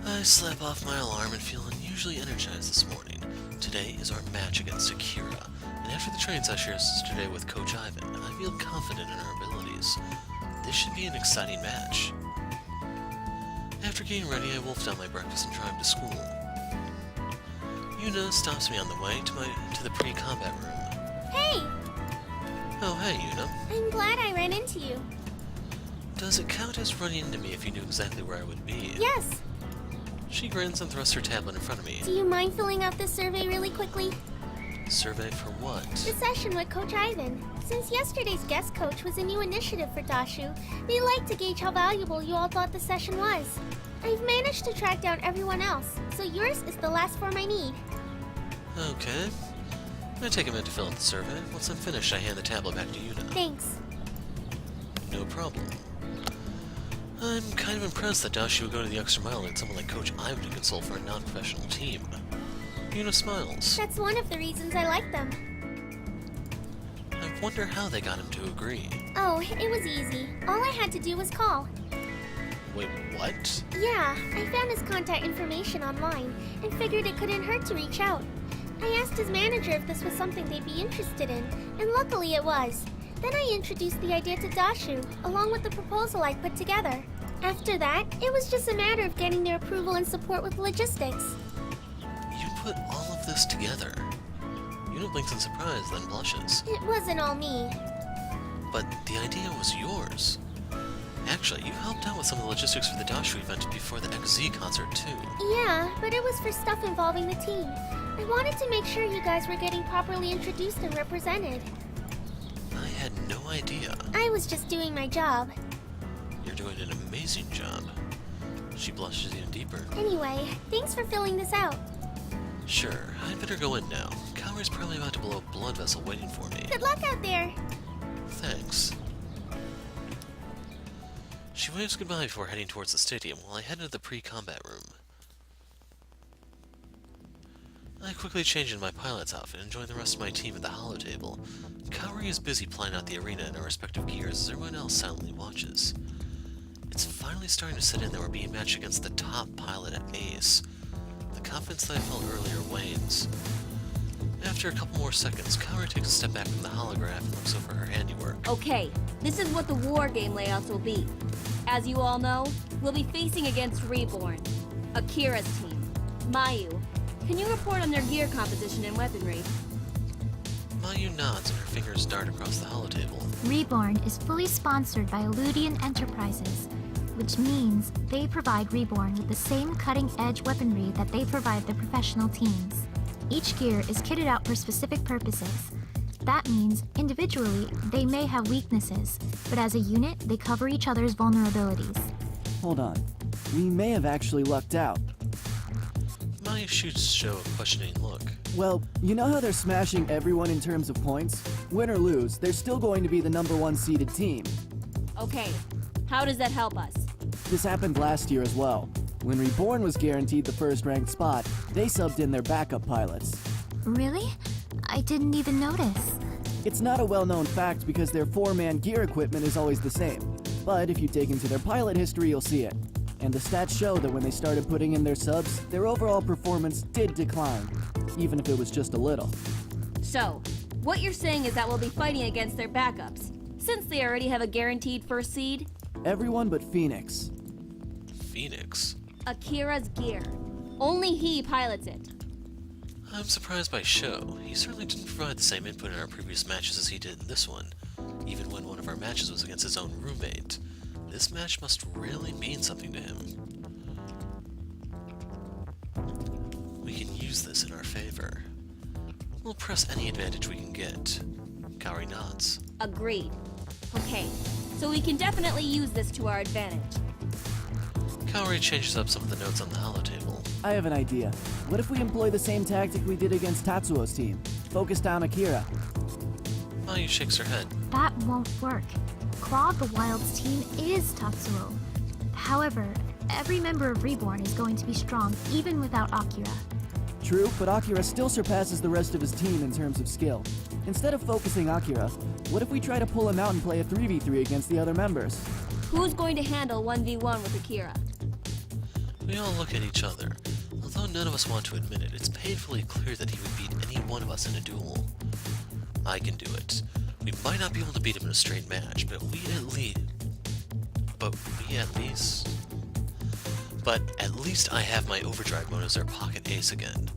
I slap off my alarm and feel unusually energized this morning. Today is our match against Akira, and after the training session yesterday with Coach Ivan, I feel confident in our abilities. This should be an exciting match. After getting ready, I wolf down my breakfast and drive to school. Yuna stops me on the way to the pre-combat room. Hey! Oh, hey, Yuna. I'm glad I ran into you. Does it count as running into me if you knew exactly where I would be? Yes! She grins and thrusts her tablet in front of me. Do you mind filling out this survey really quickly? Survey for what? The session with Coach Ivan. Since yesterday's guest coach was a new initiative for Dashu, they'd like to gauge how valuable you all thought the session was. I've managed to track down everyone else, so yours is the last form I need. Okay. I take a minute to fill out the survey. Once I'm finished, I hand the tablet back to Yuna. Thanks. No problem. I'm kind of impressed that Dashi would go to the extra mile and someone like Coach Ivan to consult for a non-professional team. Yuna smiles. That's one of the reasons I like them. I wonder how they got him to agree. Oh, it was easy. All I had to do was call. Wait, what? Yeah, I found his contact information online and figured it couldn't hurt to reach out. I asked his manager if this was something they'd be interested in, and luckily it was. Then I introduced the idea to Dashu, along with the proposal I put together. After that, it was just a matter of getting their approval and support with logistics. You put all of this together. Yuna blinks in surprise, then blushes. It wasn't all me. But the idea was yours. Actually, you helped out with some of the logistics for the Dashu event before the XZ concert, too. Yeah, but it was for stuff involving the team. I wanted to make sure you guys were getting properly introduced and represented. I had no idea. I was just doing my job. You're doing an amazing job. She blushes even deeper. Anyway, thanks for filling this out. Sure, I'd better go in now. Kaori's probably about to blow a blood vessel waiting for me. Good luck out there. Thanks. She waves goodbye before heading towards the stadium while I head into the pre-combat room. I quickly change into my pilot's outfit and join the rest of my team at the holotable. Kaori is busy planning out the arena in our respective gears as everyone else silently watches. It's finally starting to set in that we're being matched against the top pilot at Ace. The confidence that I felt earlier wanes. After a couple more seconds, Kaori takes a step back from the holograph and looks over her handiwork. Okay, this is what the war game layouts will be. As you all know, we'll be facing against Reborn, Akira's team. Mayu, can you report on their gear composition and weaponry? Mayu nods and her fingers dart across the holotable. Reborn is fully sponsored by Eludian Enterprises, which means they provide Reborn with the same cutting-edge weaponry that they provide the professional teams. Each gear is kitted out for specific purposes. That means, individually, they may have weaknesses, but as a unit, they cover each other's vulnerabilities. Hold on. We may have actually lucked out. Mayu shoots Sho a questioning look. Well, you know how they're smashing everyone in terms of points? Win or lose, they're still going to be the #1 seeded team. Okay, how does that help us? This happened last year as well. When Reborn was guaranteed the first-ranked spot, they subbed in their backup pilots. Really? I didn't even notice. It's not a well-known fact because their 4-man gear equipment is always the same. But if you dig into their pilot history, you'll see it. And the stats show that when they started putting in their subs, their overall performance did decline, even if it was just a little. So, what you're saying is that we'll be fighting against their backups, since they already have a guaranteed first seed? Everyone but Phoenix. Phoenix? Akira's gear. Only he pilots it. I'm surprised by Sho. He certainly didn't provide the same input in our previous matches as he did in this one, even when one of our matches was against his own roommate. This match must really mean something to him. We can use this in our favor. We'll press any advantage we can get. Kaori nods. Agreed. Okay, so we can definitely use this to our advantage. Kaori changes up some of the notes on the holotable. I have an idea. What if we employ the same tactic we did against Tatsuo's team? Focus down Akira. Mayu shakes her head. That won't work. Claw of the Wild's team is Tatsuo. However, every member of Reborn is going to be strong, even without Akira. True, but Akira still surpasses the rest of his team in terms of skill. Instead of focusing Akira, what if we try to pull him out and play a 3v3 against the other members? Who's going to handle 1v1 with Akira? We all look at each other. Although none of us want to admit it, it's painfully clear that he would beat any one of us in a duel. I can do it. We might not be able to beat him in a straight match, but at least I have my overdrive mode as our pocket ace again.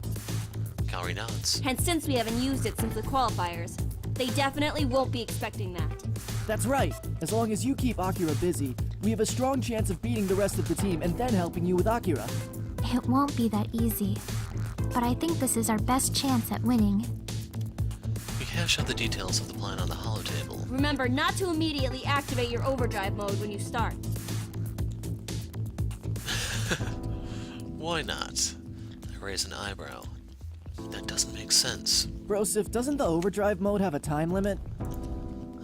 Kaori nods. And since we haven't used it since the qualifiers, they definitely won't be expecting that. That's right. As long as you keep Akira busy, we have a strong chance of beating the rest of the team and then helping you with Akira. It won't be that easy. But I think this is our best chance at winning. We hash out the details of the plan on the holotable. Remember not to immediately activate your overdrive mode when you start. Why not? I raise an eyebrow. That doesn't make sense. Brosif, doesn't the overdrive mode have a time limit?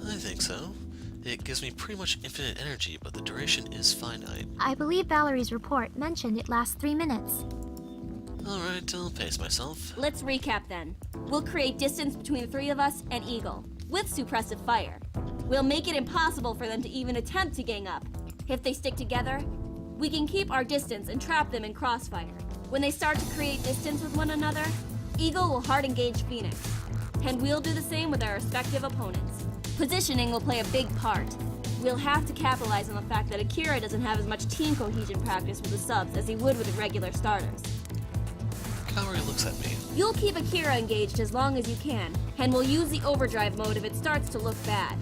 I think so. It gives me pretty much infinite energy, but the duration is finite. I believe Valerie's report mentioned it lasts 3 minutes. Alright, I'll pace myself. Let's recap then. We'll create distance between the three of us and Eagle, with suppressive fire. We'll make it impossible for them to even attempt to gang up. If they stick together, we can keep our distance and trap them in crossfire. When they start to create distance with one another, Eagle will hard engage Phoenix, and we'll do the same with our respective opponents. Positioning will play a big part. We'll have to capitalize on the fact that Akira doesn't have as much team cohesion practice with the subs as he would with the regular starters. Kaori looks at me. You'll keep Akira engaged as long as you can, and we'll use the overdrive mode if it starts to look bad.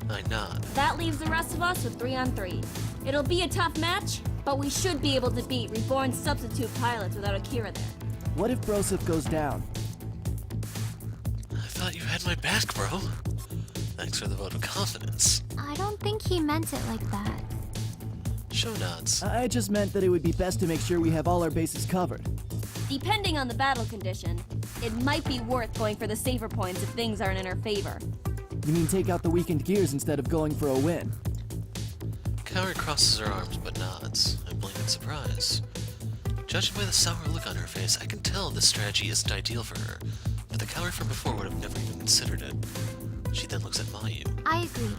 I nod. That leaves the rest of us with 3-on-3. It'll be a tough match, but we should be able to beat Reborn substitute pilots without Akira there. What if Brosif goes down? I thought you had my back, bro. Thanks for the vote of confidence. I don't think he meant it like that. Show nods. I just meant that it would be best to make sure we have all our bases covered. Depending on the battle condition, it might be worth going for the safer points if things aren't in our favor. You mean take out the weakened gears instead of going for a win? Kaori crosses her arms but nods. I blink in surprise. Judging by the sour look on her face, I can tell this strategy isn't ideal for her, but the Kaori from before would have never even considered it. She then looks at Mayu. I agree.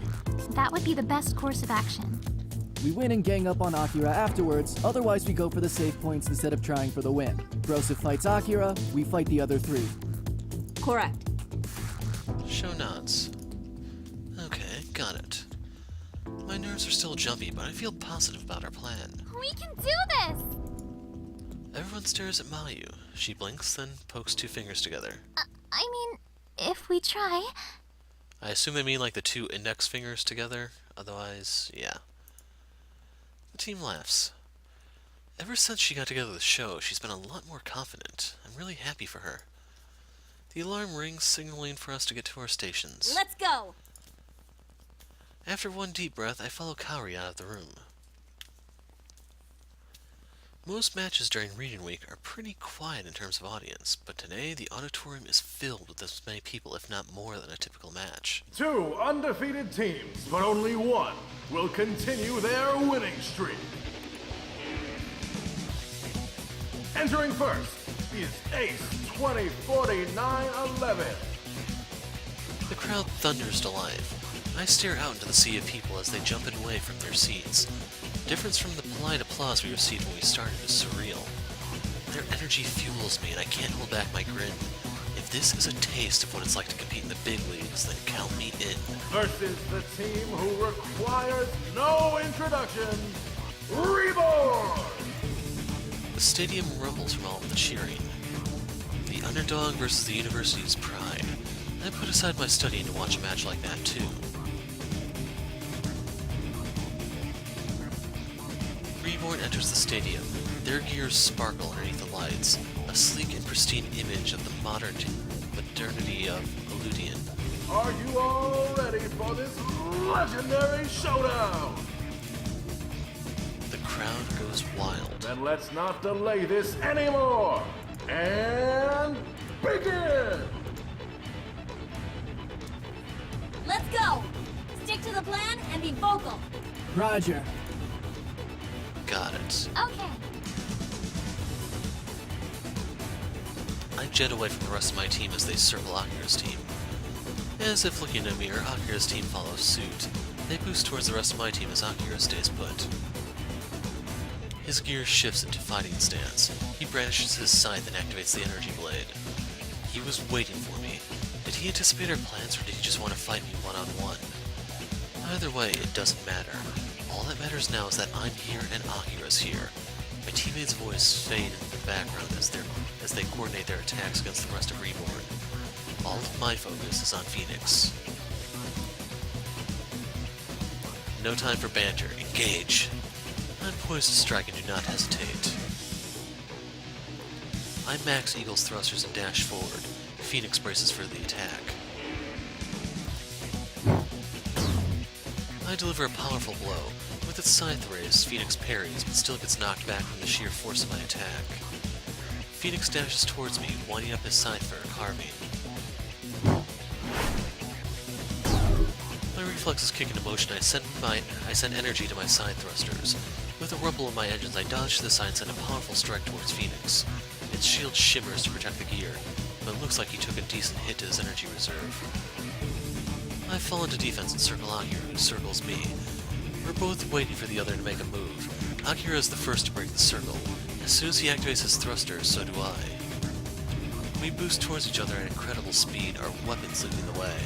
That would be the best course of action. We win and gang up on Akira afterwards, otherwise we go for the safe points instead of trying for the win. Brosif fights Akira, we fight the other three. Correct. Show nods. Okay, got it. My nerves are still jumpy, but I feel positive about our plan. We can do this! Everyone stares at Mayu. She blinks, then pokes 2 fingers together. I mean, if we try. I assume they mean like the 2 index fingers together. Otherwise, yeah. The team laughs. Ever since she got together with the show, she's been a lot more confident. I'm really happy for her. The alarm rings, signaling for us to get to our stations. Let's go! After one deep breath, I follow Kaori out of the room. Most matches during Region Week are pretty quiet in terms of audience, but today the auditorium is filled with as many people, if not more, than a typical match. 2 undefeated teams, but only one will continue their winning streak. Entering first is Ace 2049-11. The crowd thunders to life. I stare out into the sea of people as they jump away from their seats. The difference from the polite applause we received when we started is surreal. Their energy fuels me and I can't hold back my grin. If this is a taste of what it's like to compete in the big leagues, then count me in. Versus the team who requires no introduction, Reborn! The stadium rumbles from all of the cheering. The underdog versus the university's pride. I put aside my studying to watch a match like that too. Reborn enters the stadium. Their gears sparkle underneath the lights, a sleek and pristine image of the modernity of Eludian. Are you all ready for this legendary showdown? The crowd goes wild. Then let's not delay this anymore. And begin! Let's go! Stick to the plan and be vocal. Roger. Got it. Okay. I jet away from the rest of my team as they circle Akira's team. As if looking in a mirror, Akira's team follows suit. They boost towards the rest of my team as Akira stays put. His gear shifts into fighting stance. He brandishes his scythe and activates the energy blade. He was waiting for me. Did he anticipate our plans, or did he just want to fight me one-on-one? Either way, it doesn't matter. All that matters now is that I'm here and Akira's here. My teammates' voice fade into the background as they coordinate their attacks against the rest of Reborn. All of my focus is on Phoenix. No time for banter. Engage! I'm poised to strike and do not hesitate. I max Eagle's thrusters and dash forward. Phoenix braces for the attack. I deliver a powerful blow. With its scythe raised, Phoenix parries, but still gets knocked back from the sheer force of my attack. Phoenix dashes towards me, winding up his scythe for a carbine. My reflexes kick into motion. I send energy to my side thrusters. With a rumble of my engines, I dodge to the side and send a powerful strike towards Phoenix. Its shield shimmers to protect the gear, but it looks like he took a decent hit to his energy reserve. I fall into defense and circle Akira, who circles me. We're both waiting for the other to make a move. Akira is the first to break the circle. As soon as he activates his thrusters, so do I. We boost towards each other at incredible speed, our weapons leading the way.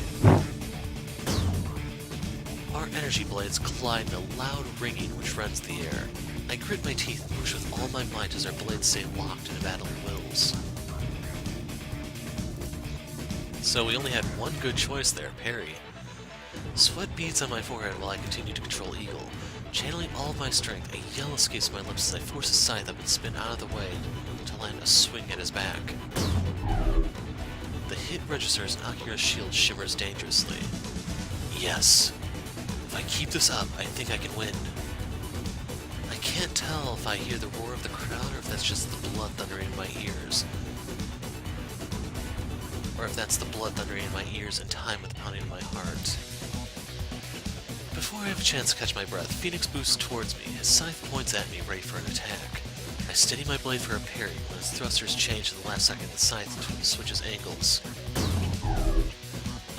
Our energy blades collide in a loud ringing which rends the air. I grit my teeth and push with all my might as our blades stay locked in a battle of wills. So we only had one good choice there, parry. Sweat beads on my forehead while I continue to control Eagle. Channeling all of my strength, a yell escapes my lips as I force his scythe up and spin out of the way to land a swing at his back. The hit registers and Akira's shield shimmers dangerously. Yes. If I keep this up, I think I can win. I can't tell if I hear the roar of the crowd or if that's just the blood thundering in my ears. Or if that's the blood thundering in my ears in time with the pounding of my heart. Before I have a chance to catch my breath, Phoenix boosts towards me. His scythe points at me, ready for an attack. I steady my blade for a parry. When his thrusters change to the last second, the scythe switches angles.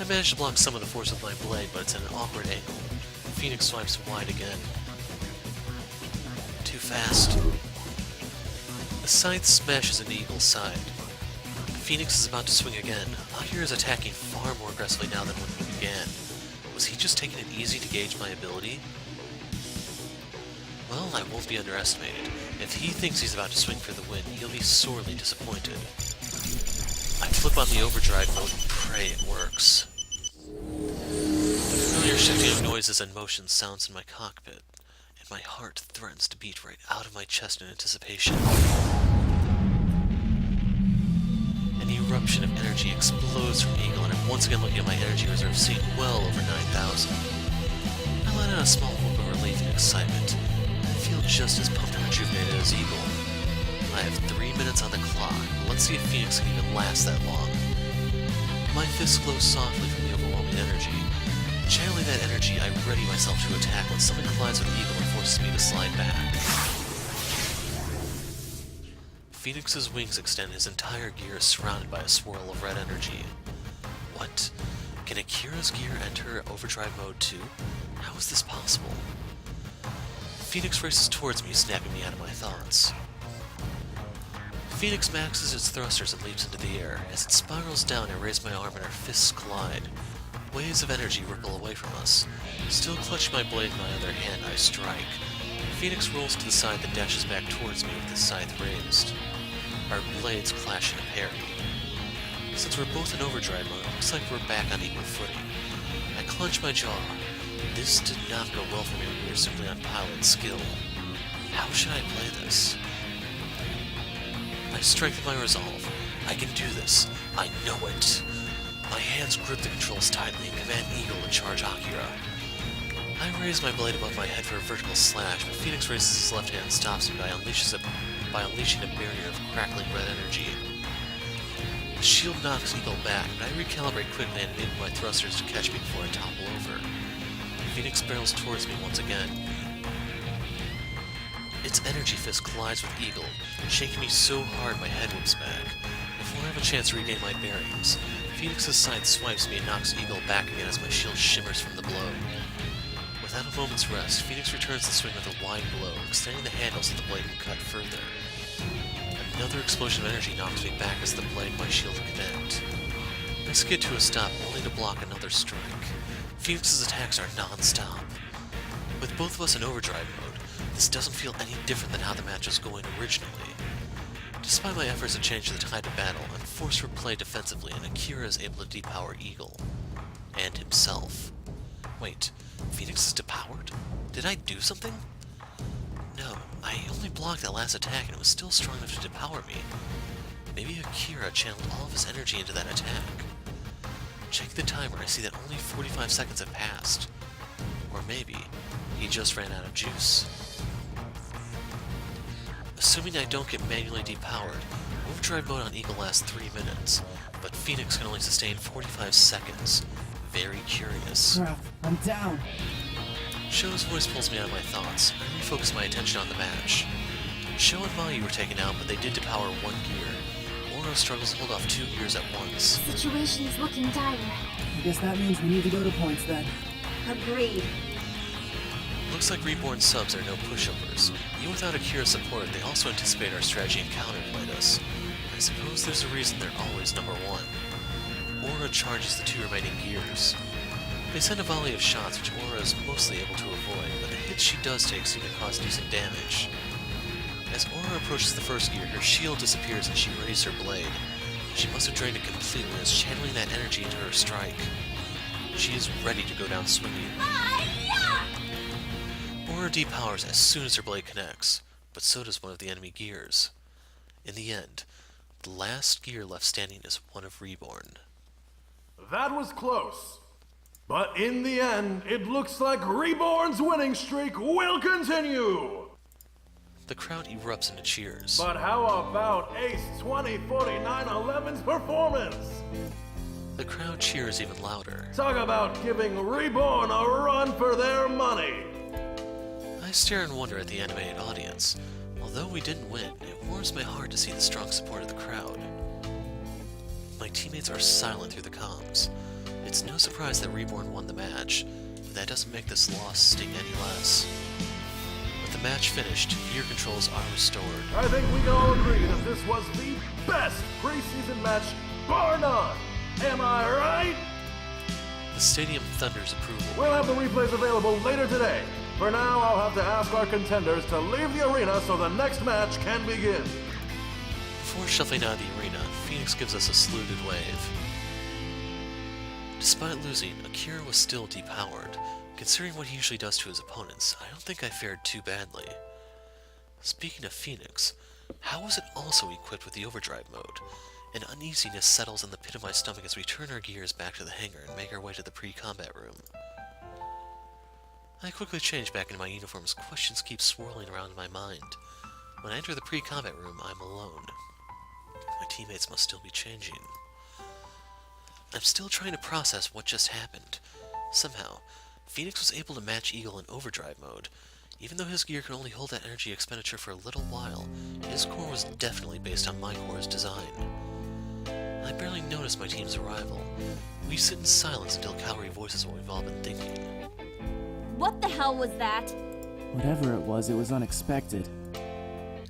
I manage to block some of the force with my blade, but it's at an awkward angle. Phoenix swipes wide again. Too fast. The scythe smashes into Eagle's side. Phoenix is about to swing again. Akira is attacking far more aggressively now than when we began. Was he just taking it easy to gauge my ability? Well, I won't be underestimated. If he thinks he's about to swing for the win, he'll be sorely disappointed. I flip on the overdrive mode and pray it works. The familiar shifting of noises and motions sounds in my cockpit, and my heart threatens to beat right out of my chest in anticipation. An eruption of energy explodes from Eagle, and I'm once again looking at my energy reserve, seeing well over 9,000. I let out a small whoop of relief and excitement. I feel just as pumped and rejuvenated as Eagle. I have 3 minutes on the clock. Let's see if Phoenix can even last that long. My fists glow softly from the overwhelming energy. Channeling that energy, I ready myself to attack when something collides with Eagle and forces me to slide back. Phoenix's wings extend, his entire gear is surrounded by a swirl of red energy. What? Can Akira's gear enter overdrive mode too? How is this possible? Phoenix races towards me, snapping me out of my thoughts. Phoenix maxes its thrusters and leaps into the air. As it spirals down, I raise my arm and our fists collide. Waves of energy ripple away from us. Still clutching my blade in my other hand, I strike. Phoenix rolls to the side then dashes back towards me with his scythe raised. Our blades clash in a parry. Since we're both in overdrive mode, it looks like we're back on equal footing. I clench my jaw. This did not go well for me when we were simply on pilot skill. How should I play this? I strengthen my resolve. I can do this. I know it. My hands grip the controls tightly and command Eagle to charge Akira. I raise my blade above my head for a vertical slash, but Phoenix raises his left hand and stops me by unleashing a barrier of crackling red energy. The shield knocks Eagle back, but I recalibrate quickly and enable my thrusters to catch me before I topple over. Phoenix barrels towards me once again. Its energy fist collides with Eagle, shaking me so hard my head whips back. Before I have a chance to regain my bearings, Phoenix's scythe swipes me and knocks Eagle back again as my shield shimmers from the blow. With Without a moment's rest, Phoenix returns the swing with a wide blow, extending the handle so the blade can cut further. Another explosion of energy knocks me back as the blade my shield connect. I skid to a stop, only to block another strike. Phoenix's attacks are non-stop. With both of us in overdrive mode, this doesn't feel any different than how the match was going originally. Despite my efforts to change the tide of battle, I'm forced to play defensively, and Akira is able to depower Eagle. And himself. Wait, Phoenix is depowered? Did I do something? No, I only blocked that last attack and it was still strong enough to depower me. Maybe Akira channeled all of his energy into that attack. Checking the timer, I see that only 45 seconds have passed. Or maybe he just ran out of juice. Assuming I don't get manually depowered, overdrive mode on Eagle lasts 3 minutes, but Phoenix can only sustain 45 seconds. Very curious. Crap, I'm down. Sho's voice pulls me out of my thoughts. I refocus my attention on the match. Sho and Mayu were taken out, but they did depower 1 gear. Oro struggles to hold off 2 gears at once. Situation is looking dire. I guess that means we need to go to points then. Agreed. Looks like Reborn subs are no pushovers. Even without Akira's support, they also anticipate our strategy and counterplayed us. I suppose there's a reason they're always number 1. Aura charges the 2 remaining gears. They send a volley of shots, which Aura is mostly able to avoid, but the hits she does take seem to cause decent damage. As Aura approaches the first gear, her shield disappears and she readies her blade. She must have drained it completely and is channeling that energy into her strike. She is ready to go down swinging. Aura depowers as soon as her blade connects, but so does one of the enemy gears. In the end, the last gear left standing is one of Reborn. That was close. But in the end, it looks like Reborn's winning streak will continue. The crowd erupts into cheers. But how about Ace 204911's performance? The crowd cheers even louder. Talk about giving Reborn a run for their money. I stare in wonder at the animated audience. Although we didn't win, it warms my heart to see the strong support of the crowd. My teammates are silent through the comms. It's no surprise that Reborn won the match, but that doesn't make this loss sting any less. With the match finished, gear controls are restored. I think we can all agree that this was the best preseason match, bar none. Am I right? The stadium thunders approval. We'll have the replays available later today. For now, I'll have to ask our contenders to leave the arena so the next match can begin. Before shuffling out of the arena, Phoenix gives us a saluted wave. Despite losing, Akira was still depowered. Considering what he usually does to his opponents, I don't think I fared too badly. Speaking of Phoenix, how was it also equipped with the overdrive mode? An uneasiness settles in the pit of my stomach as we turn our gears back to the hangar and make our way to the pre-combat room. I quickly change back into my uniform as questions keep swirling around in my mind. When I enter the pre-combat room, I'm alone. My teammates must still be changing. I'm still trying to process what just happened. Somehow, Phoenix was able to match Eagle in overdrive mode. Even though his gear can only hold that energy expenditure for a little while, his core was definitely based on my core's design. I barely noticed my team's arrival. We sit in silence until Kaori voices what we've all been thinking. What the hell was that? Whatever it was unexpected.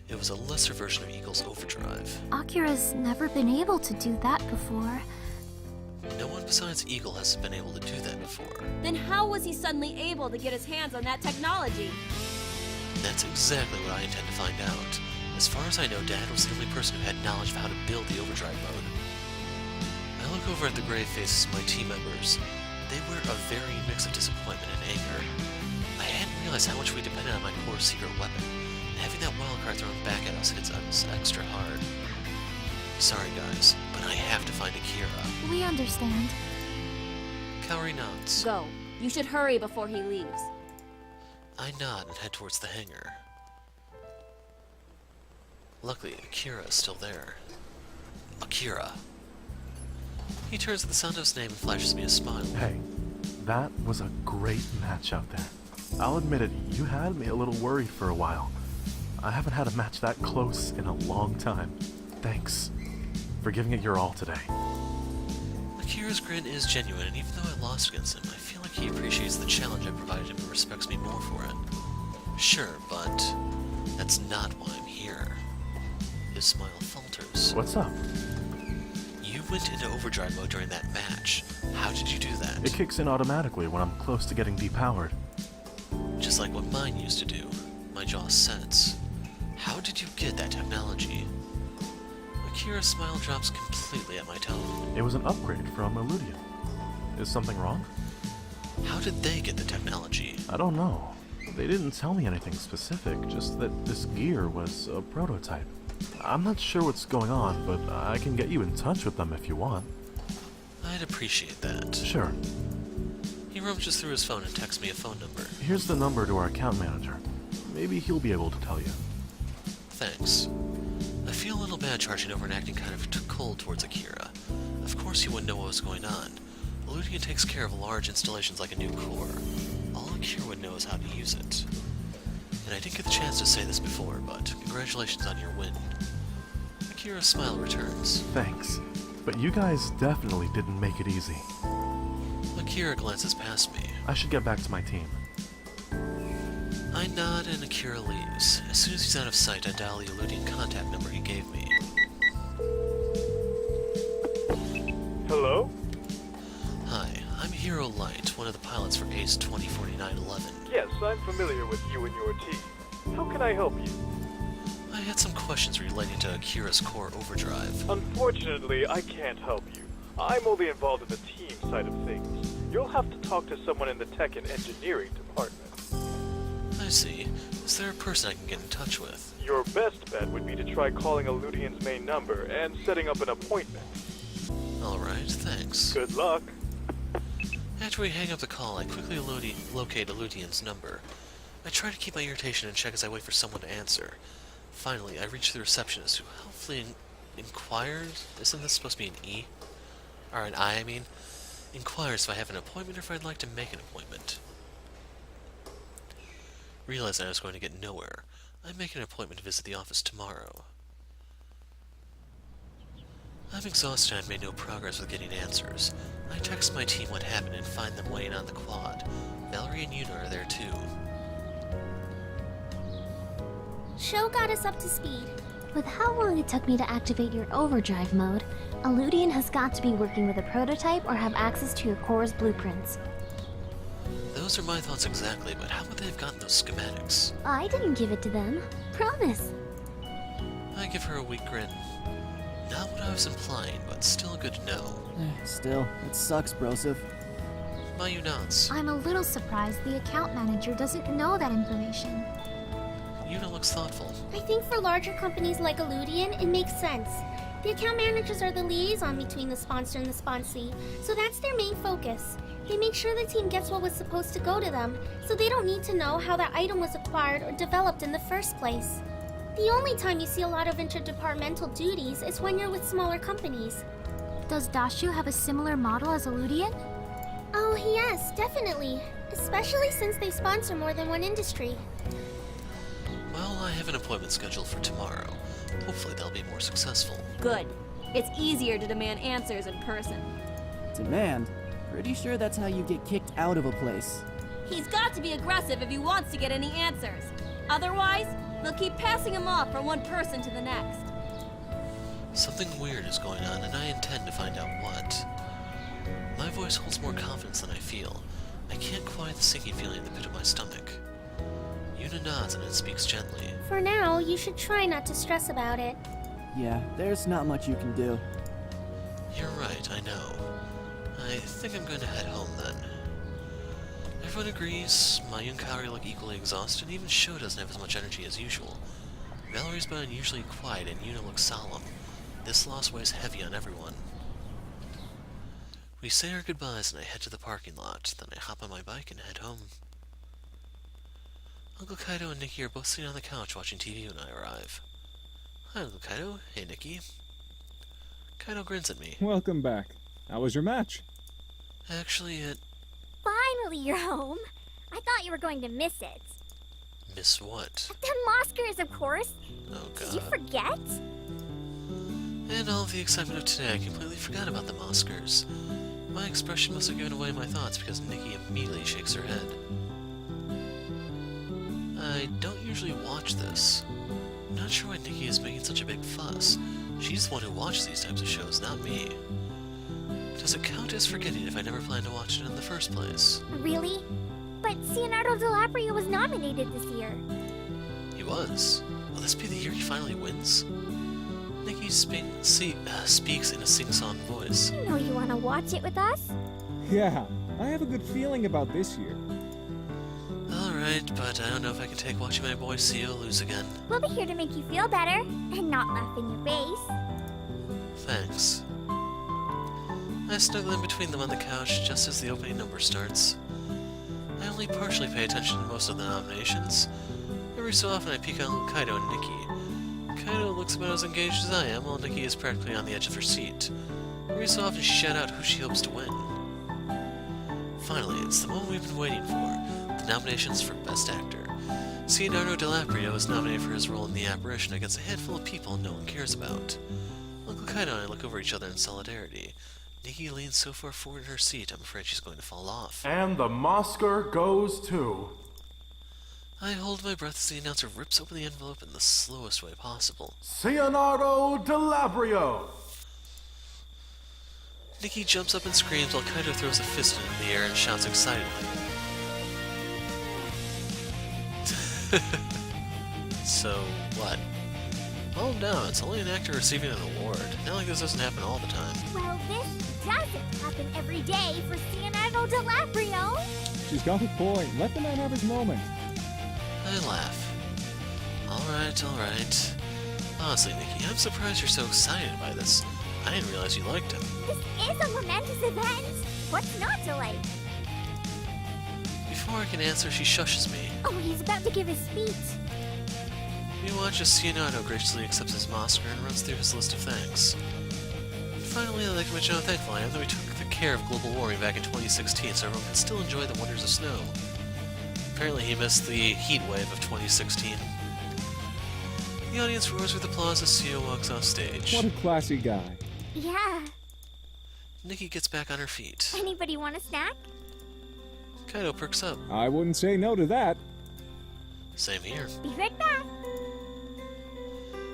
It was a lesser version of Eagle's overdrive. Akira's never been able to do that before. No one besides Eagle has been able to do that before. Then how was he suddenly able to get his hands on that technology? That's exactly what I intend to find out. As far as I know, Dad was the only person who had knowledge of how to build the overdrive mode. I look over at the grave faces of my team members. They wear a varying mix of disappointment and anger. I hadn't realized how much we depended on my core's secret weapon, and having that wildcard thrown back at us hits us extra hard. Sorry guys, but I have to find Akira. We understand. Kaori nods. Go. You should hurry before he leaves. I nod and head towards the hangar. Luckily, Akira is still there. Akira. He turns at the sound of his name and flashes me a smile. Hey, that was a great match out there. I'll admit it, you had me a little worried for a while. I haven't had a match that close in a long time. Thanks for giving it your all today. Akira's grin is genuine, and even though I lost against him, I feel like he appreciates the challenge I provided him and respects me more for it. Sure, but that's not why I'm here. His smile falters. What's up? You went into overdrive mode during that match. How did you do that? It kicks in automatically when I'm close to getting depowered. Just like what mine used to do. My jaw sets. How did you get that technology? Akira's smile drops completely at my tone. It was an upgrade from Illudian. Is something wrong? How did they get the technology? I don't know. They didn't tell me anything specific, just that this gear was a prototype. I'm not sure what's going on, but I can get you in touch with them if you want. I'd appreciate that. Sure. He rummages through his phone and texts me a phone number. Here's the number to our account manager. Maybe he'll be able to tell you. Thanks. I feel a little bad charging over and acting kind of cold towards Akira. Of course he wouldn't know what was going on. Illudian takes care of large installations like a new core. All Akira would know is how to use it. And I didn't get the chance to say this before, but congratulations on your win. Akira's smile returns. Thanks. But you guys definitely didn't make it easy. Akira glances past me. I should get back to my team. I nod and Akira leaves. As soon as he's out of sight, I dial the Illudian contact number he gave me. Hello? Hi, I'm Hero Light, one of the pilots for Case 204911. Yes, I'm familiar with you and your team. How can I help you? I had some questions relating to Akira's core overdrive. Unfortunately, I can't help you. I'm only involved in the team side of things. You'll have to talk to someone in the tech and engineering department. I see. Is there a person I can get in touch with? Your best bet would be to try calling Illudian's main number and setting up an appointment. Alright, thanks. Good luck. After we hang up the call, I quickly locate Illudian's number. I try to keep my irritation in check as I wait for someone to answer. Finally, I reach the receptionist, who helpfully inquires... Isn't this supposed to be an E? Or an I mean. Inquires if I have an appointment or if I'd like to make an appointment. Realizing I was going to get nowhere, I make an appointment to visit the office tomorrow. I'm exhausted and I've made no progress with getting answers. I text my team what happened and find them waiting on the quad. Valerie and Yuna are there too. Show got us up to speed. With how long it took me to activate your overdrive mode, Illudian has got to be working with a prototype or have access to your core's blueprints. Those are my thoughts exactly, but how would they have gotten those schematics? I didn't give it to them. Promise. I give her a weak grin. Not what I was implying, but still good to know. Still, it sucks, Broseph. Mayu nods. I'm a little surprised the account manager doesn't know that information. Yuna looks thoughtful. I think for larger companies like Illudian, it makes sense. The account managers are the liaison between the sponsor and the sponsee, so that's their main focus. They make sure the team gets what was supposed to go to them, so they don't need to know how that item was acquired or developed in the first place. The only time you see a lot of interdepartmental duties is when you're with smaller companies. Does Dashu have a similar model as Illudian? Oh yes, definitely. Especially since they sponsor more than one industry. Well, I have an appointment scheduled for tomorrow. Hopefully they'll be more successful. Good. It's easier to demand answers in person. Demand? Pretty sure that's how you get kicked out of a place. He's got to be aggressive if he wants to get any answers. Otherwise, they'll keep passing him off from one person to the next. Something weird is going on, and I intend to find out what. My voice holds more confidence than I feel. I can't quiet the sinking feeling in the pit of my stomach. Yuna nods and it speaks gently. For now, you should try not to stress about it. Yeah, there's not much you can do. You're right, I know. I think I'm going to head home then. Everyone agrees. Mayu and Kaori look equally exhausted, and even Sho doesn't have as much energy as usual. Valerie's been unusually quiet, and Yuna looks solemn. This loss weighs heavy on everyone. We say our goodbyes, and I head to the parking lot. Then I hop on my bike and head home. Uncle Kaido and Nikki are both sitting on the couch watching TV when I arrive. Hi, Uncle Kaido. Hey, Nikki. Kaido grins at me. Welcome back. How was your match? Actually, it... Finally, you're home. I thought you were going to miss it. Miss what? The Moskers, of course. Oh, God. Did you forget? In all the excitement of today, I completely forgot about the Moskers. My expression must have given away my thoughts because Nikki immediately shakes her head. I don't usually watch this. I'm not sure why Nikki is making such a big fuss. She's the one who watches these types of shows, not me. Does it count as forgetting if I never planned to watch it in the first place? Really? But Leonardo DiCaprio was nominated this year. He was. Will this be the year he finally wins? Nikki speaks in a sing-song voice. You know you want to watch it with us? Yeah, I have a good feeling about this year. Alright, but I don't know if I can take watching my boy CEO lose again. We'll be here to make you feel better and not laugh in your face. Thanks. I snuggle in between them on the couch just as the opening number starts. I only partially pay attention to most of the nominations. Every so often I peek on Kaido and Nikki. Kaido looks about as engaged as I am, while Nikki is practically on the edge of her seat. Every so often she shouts out who she hopes to win. Finally, it's the moment we've been waiting for, the nominations for Best Actor. Leonardo DiCaprio is nominated for his role in The Apparition against a handful of people no one cares about. Uncle Kaido and I look over each other in solidarity. Nikki leans so far forward in her seat, I'm afraid she's going to fall off. And the Oscar goes to... I hold my breath as the announcer rips open the envelope in the slowest way possible. Leonardo DiCaprio! Nikki jumps up and screams while Kaido throws a fist into the air and shouts excitedly. So, what? Calm down, it's only an actor receiving an award. Not like this doesn't happen all the time. Well, this doesn't happen every day for Leonardo DiCaprio. She's got a point. Let the man have his moment. I laugh. Alright. Honestly, Nikki, I'm surprised you're so excited by this. I didn't realize you liked him. This is a momentous event. What's not to like? Before I can answer, she shushes me. Oh, he's about to give his speech. We watch as Leonardo graciously accepts his Oscar and runs through his list of thanks. Finally, I'd like to mention how thankful I am that we took the care of global warming back in 2016 so everyone can still enjoy the wonders of snow. Apparently he missed the heat wave of 2016. The audience roars with applause as CEO walks off stage. What a classy guy. Yeah. Nikki gets back on her feet. Anybody want a snack? Kaido perks up. I wouldn't say no to that. Same here. Be right back.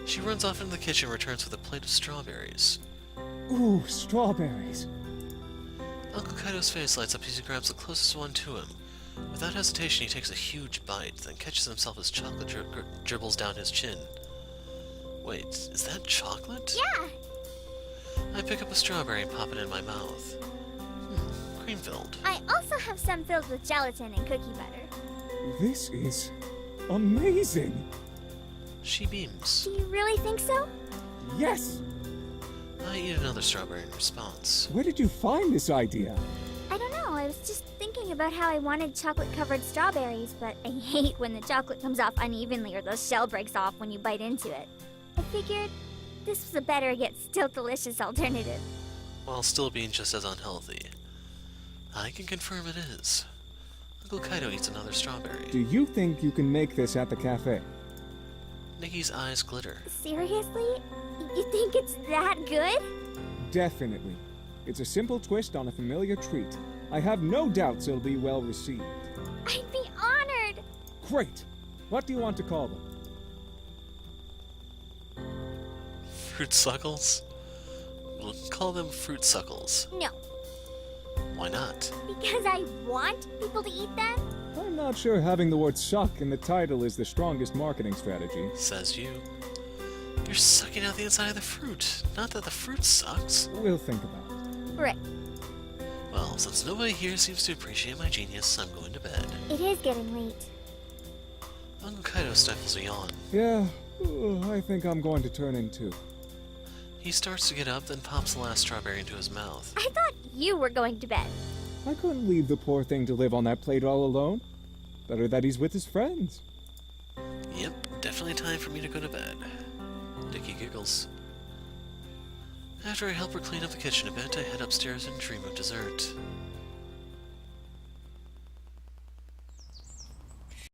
She runs off into the kitchen and returns with a plate of strawberries. Ooh, strawberries. Uncle Kaido's face lights up as he grabs the closest one to him. Without hesitation, he takes a huge bite, then catches himself as chocolate dribbles down his chin. Wait, is that chocolate? Yeah. I pick up a strawberry and pop it in my mouth. Cream-filled. I also have some filled with gelatin and cookie butter. This is amazing. She beams. Do you really think so? Yes. I eat another strawberry in response. Where did you find this idea? I don't know. I was just thinking about how I wanted chocolate-covered strawberries, but I hate when the chocolate comes off unevenly or the shell breaks off when you bite into it. I figured this was a better yet still delicious alternative. While still being just as unhealthy. I can confirm it is. Uncle Kaido eats another strawberry. Do you think you can make this at the cafe? Nikki's eyes glitter. Seriously? You think it's that good? Definitely. It's a simple twist on a familiar treat. I have no doubts it'll be well received. I'd be honored. Great. What do you want to call them? Fruit suckles? We'll call them fruit suckles. No, Why not? because I want people to eat them. I'm not sure having the word suck in the title is the strongest marketing strategy. Says you. You're sucking out the inside of the fruit. Not that the fruit sucks. We'll think about it. Right. Well, since nobody here seems to appreciate my genius, I'm going to bed. It is getting late. Uncle Kaido stifles a yawn. Yeah, I think I'm going to turn in too. He starts to get up, then pops the last strawberry into his mouth. I thought you were going to bed. I couldn't leave the poor thing to live on that plate all alone. Better that he's with his friends. Yep, definitely time for me to go to bed. Nikki giggles. After I help her clean up the kitchen a bit, I head upstairs and dream of dessert.